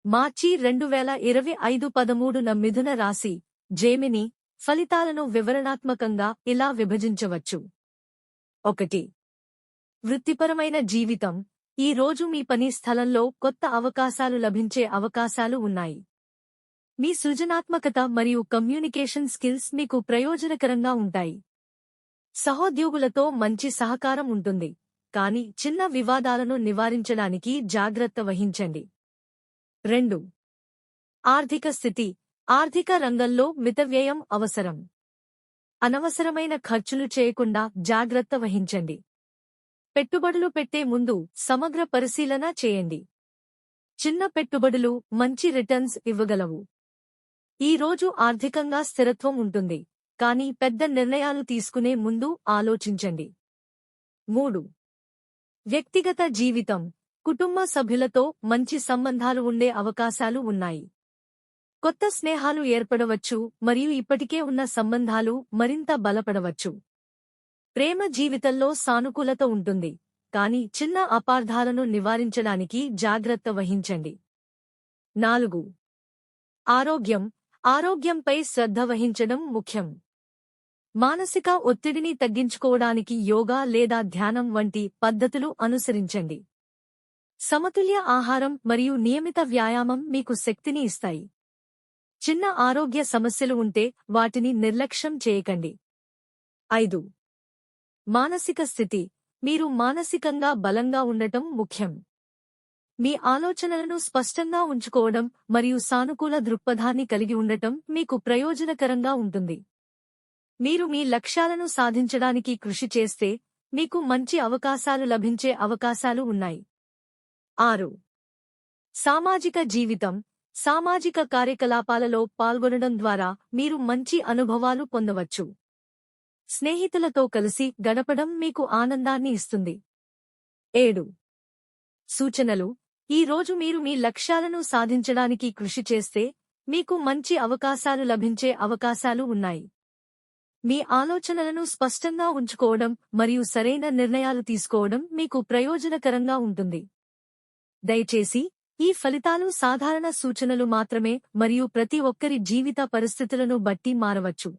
మార్చి 2025 13న మిథున రాశి జెమిని ఫలితాలను వివరణాత్మకంగా ఇలా విభజించవచ్చు. 1. వృత్తిపరమైన జీవితం. ఈ రోజు మీ పని స్థలంలో కొత్త అవకాశాలు లభించే అవకాశాలు ఉన్నాయి. మీ సృజనాత్మకత మరియు కమ్యూనికేషన్ స్కిల్స్ మీకు ప్రయోజనకరంగా ఉంటాయి. సహోద్యోగులతో మంచి సహకారం ఉంటుంది, కానీ చిన్న వివాదాలను నివారించడానికి జాగ్రత్త వహించండి. 2. ఆర్థిక స్థితి. ఆర్థిక రంగంలో మితవ్యయం అవసరం. అనవసరమైన ఖర్చులు చేయకుండా జాగ్రత్త వహించండి. పెట్టుబడులు పెట్టే ముందు సమగ్ర పరిశీలన చేయండి. చిన్న పెట్టుబడులు మంచి రిటర్న్స్ ఇవ్వగలవు. ఈ రోజు ఆర్థికంగా స్థిరత్వం ఉంటుంది, కానీ పెద్ద నిర్ణయాలు తీసుకునే ముందు ఆలోచించండి. 3. వ్యక్తిగత జీవితం. కుటుంబ సభ్యులతో మంచి సంబంధాలు ఉండే అవకాశాలు ఉన్నాయి. కొత్త స్నేహాలు ఏర్పడవచ్చు మరియు ఇప్పటికే ఉన్న సంబంధాలు మరింత బలపడవచ్చు. ప్రేమ జీవితంలో సానుకూలత ఉంటుంది, కానీ చిన్న అపార్థాలను నివారించడానికి జాగ్రత్త వహించండి. 4. ఆరోగ్యం. ఆరోగ్యంపై శ్రద్ధ వహించడం ముఖ్యం. మానసిక ఒత్తిడిని తగ్గించుకోవడానికి యోగా లేదా ధ్యానం వంటి పద్ధతులు అనుసరించండి. సమతుల్య ఆహారం మరియు నియమిత వ్యాయామం మీకు శక్తిని ఇస్తాయి. చిన్న ఆరోగ్య సమస్యలు ఉంటే వాటిని నిర్లక్ష్యం చేయకండి. 5. మానసిక స్థితి. మీరు మానసికంగా బలంగా ఉండటం ముఖ్యం. మీ ఆలోచనలను స్పష్టంగా ఉంచుకోవడం మరియు సానుకూల దృక్పథాన్ని కలిగి ఉండటం మీకు ప్రయోజనకరంగా ఉంటుంది. మీరు మీ లక్ష్యాలను సాధించడానికి కృషి చేస్తే మీకు మంచి అవకాశాలు లభించే అవకాశాలు ఉన్నాయి. 6. సామాజిక జీవితం. సామాజిక కార్యకలాపాలలో పాల్గొనడం ద్వారా మీరు మంచి అనుభవాలు పొందవచ్చు. స్నేహితులతో కలిసి గడపడం మీకు ఆనందాన్ని ఇస్తుంది. 7. సూచనలు. ఈ రోజు మీరు మీ లక్ష్యాలను సాధించడానికి కృషి చేస్తే మీకు మంచి అవకాశాలు లభించే అవకాశాలు ఉన్నాయి. మీ ఆలోచనలను స్పష్టంగా ఉంచుకోవడం మరియు సరైన నిర్ణయాలు తీసుకోవడం మీకు ప్రయోజనకరంగా ఉంటుంది. దయచేసి ఈ ఫలితాలు సాధారణ సూచనలు మాత్రమే మరియు ప్రతి ఒక్కరి జీవిత పరిస్థితులను బట్టి మారవచ్చు.